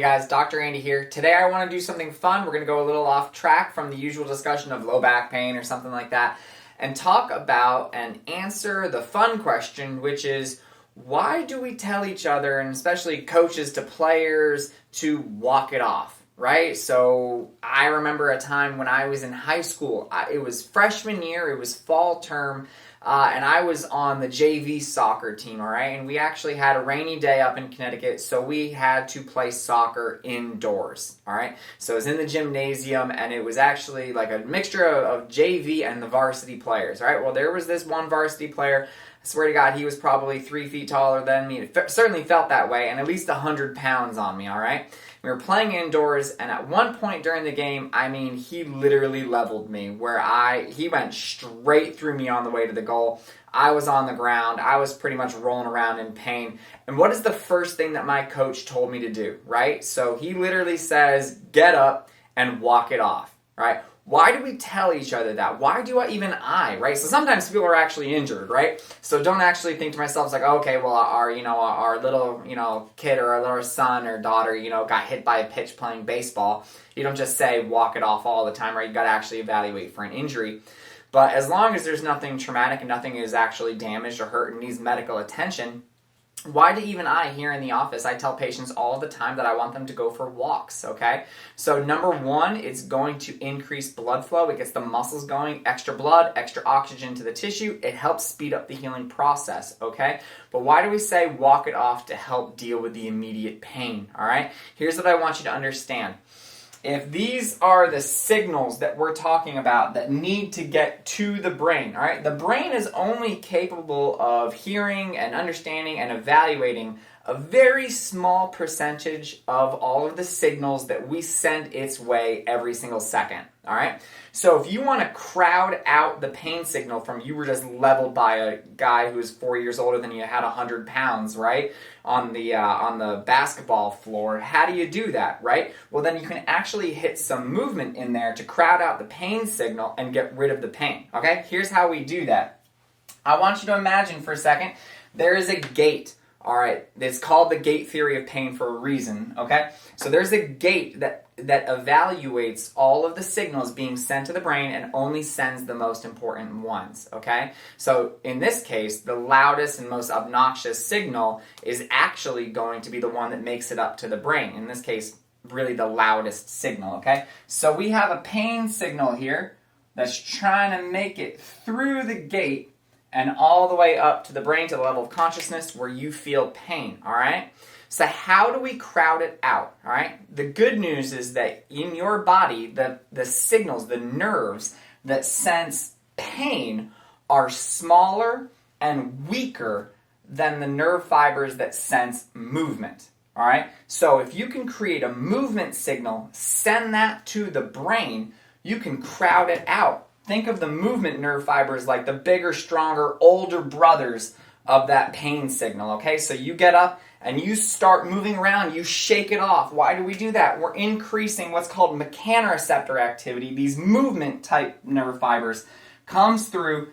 guys, Dr. Andy here. Today I want to do something fun. We're going to go a little off track from the usual discussion of low back pain or something like that and talk about and answer the fun question, which is, why do we tell each other, and especially coaches to players, to walk it off, right? So I remember a time when I was in high school. It was freshman year, it was fall term, and I was on the JV soccer team, all right? And we actually had a rainy day up in Connecticut, so we had to play soccer indoors, all right? So it was in the gymnasium, and it was actually like a mixture of JV and the varsity players, all right? Well, there was this one varsity player. I swear to God, he was probably 3 feet taller than me. It certainly felt that way, and at least 100 pounds on me, all right? We were playing indoors, and at one point during the game, he literally leveled me, he went straight through me on the way to the goal. I was on the ground. I was pretty much rolling around in pain. And what is the first thing that my coach told me to do, right? So he literally says, get up and walk it off, right? Why do we tell each other that? Why do I, right? So sometimes people are actually injured, right? So don't actually think to myself, it's like, okay, well, our little, kid or our little son or daughter, got hit by a pitch playing baseball. You don't just say walk it off all the time, right? You got to actually evaluate for an injury. But as long as there's nothing traumatic and nothing is actually damaged or hurt and needs medical attention, why do here in the office, I tell patients all the time that I want them to go for walks, okay? So number one, it's going to increase blood flow. It gets the muscles going, extra blood, extra oxygen to the tissue. It helps speed up the healing process, okay? But why do we say walk it off? To help deal with the immediate pain, all right? Here's what I want you to understand. If these are the signals that we're talking about that need to get to the brain, all right? The brain is only capable of hearing and understanding and evaluating a very small percentage of all of the signals that we send its way every single second, all right? So if you want to crowd out the pain signal from you were just leveled by a guy who was 4 years older than you, had 100 pounds, right, on the basketball floor, how do you do that, right? Well, then you can actually hit some movement in there to crowd out the pain signal and get rid of the pain, okay? Here's how we do that. I want you to imagine for a second, there is a gate. All right, it's called the gate theory of pain for a reason, okay? So there's a gate that evaluates all of the signals being sent to the brain and only sends the most important ones, okay? So in this case, the loudest and most obnoxious signal is actually going to be the one that makes it up to the brain. In this case, really the loudest signal, okay? So we have a pain signal here that's trying to make it through the gate and all the way up to the brain, to the level of consciousness where you feel pain, all right? So how do we crowd it out, all right? The good news is that in your body, the signals, the nerves that sense pain are smaller and weaker than the nerve fibers that sense movement, all right? So if you can create a movement signal, send that to the brain, you can crowd it out. Think of the movement nerve fibers like the bigger, stronger, older brothers of that pain signal, okay? So you get up and you start moving around, you shake it off. Why do we do that? We're increasing what's called mechanoreceptor activity. These movement type nerve fibers comes through,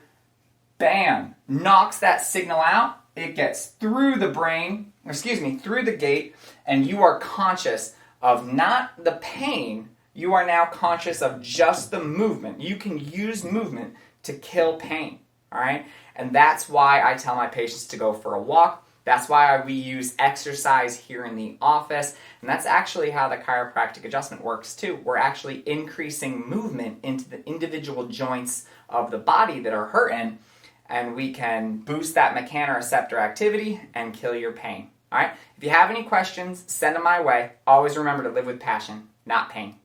bam, knocks that signal out. It gets through the brain, through the gate, and you are conscious of not the pain. You are now conscious of just the movement. You can use movement to kill pain, all right? And that's why I tell my patients to go for a walk. That's why we use exercise here in the office. And that's actually how the chiropractic adjustment works too. We're actually increasing movement into the individual joints of the body that are hurting, and we can boost that mechanoreceptor activity and kill your pain, all right? If you have any questions, send them my way. Always remember to live with passion, not pain.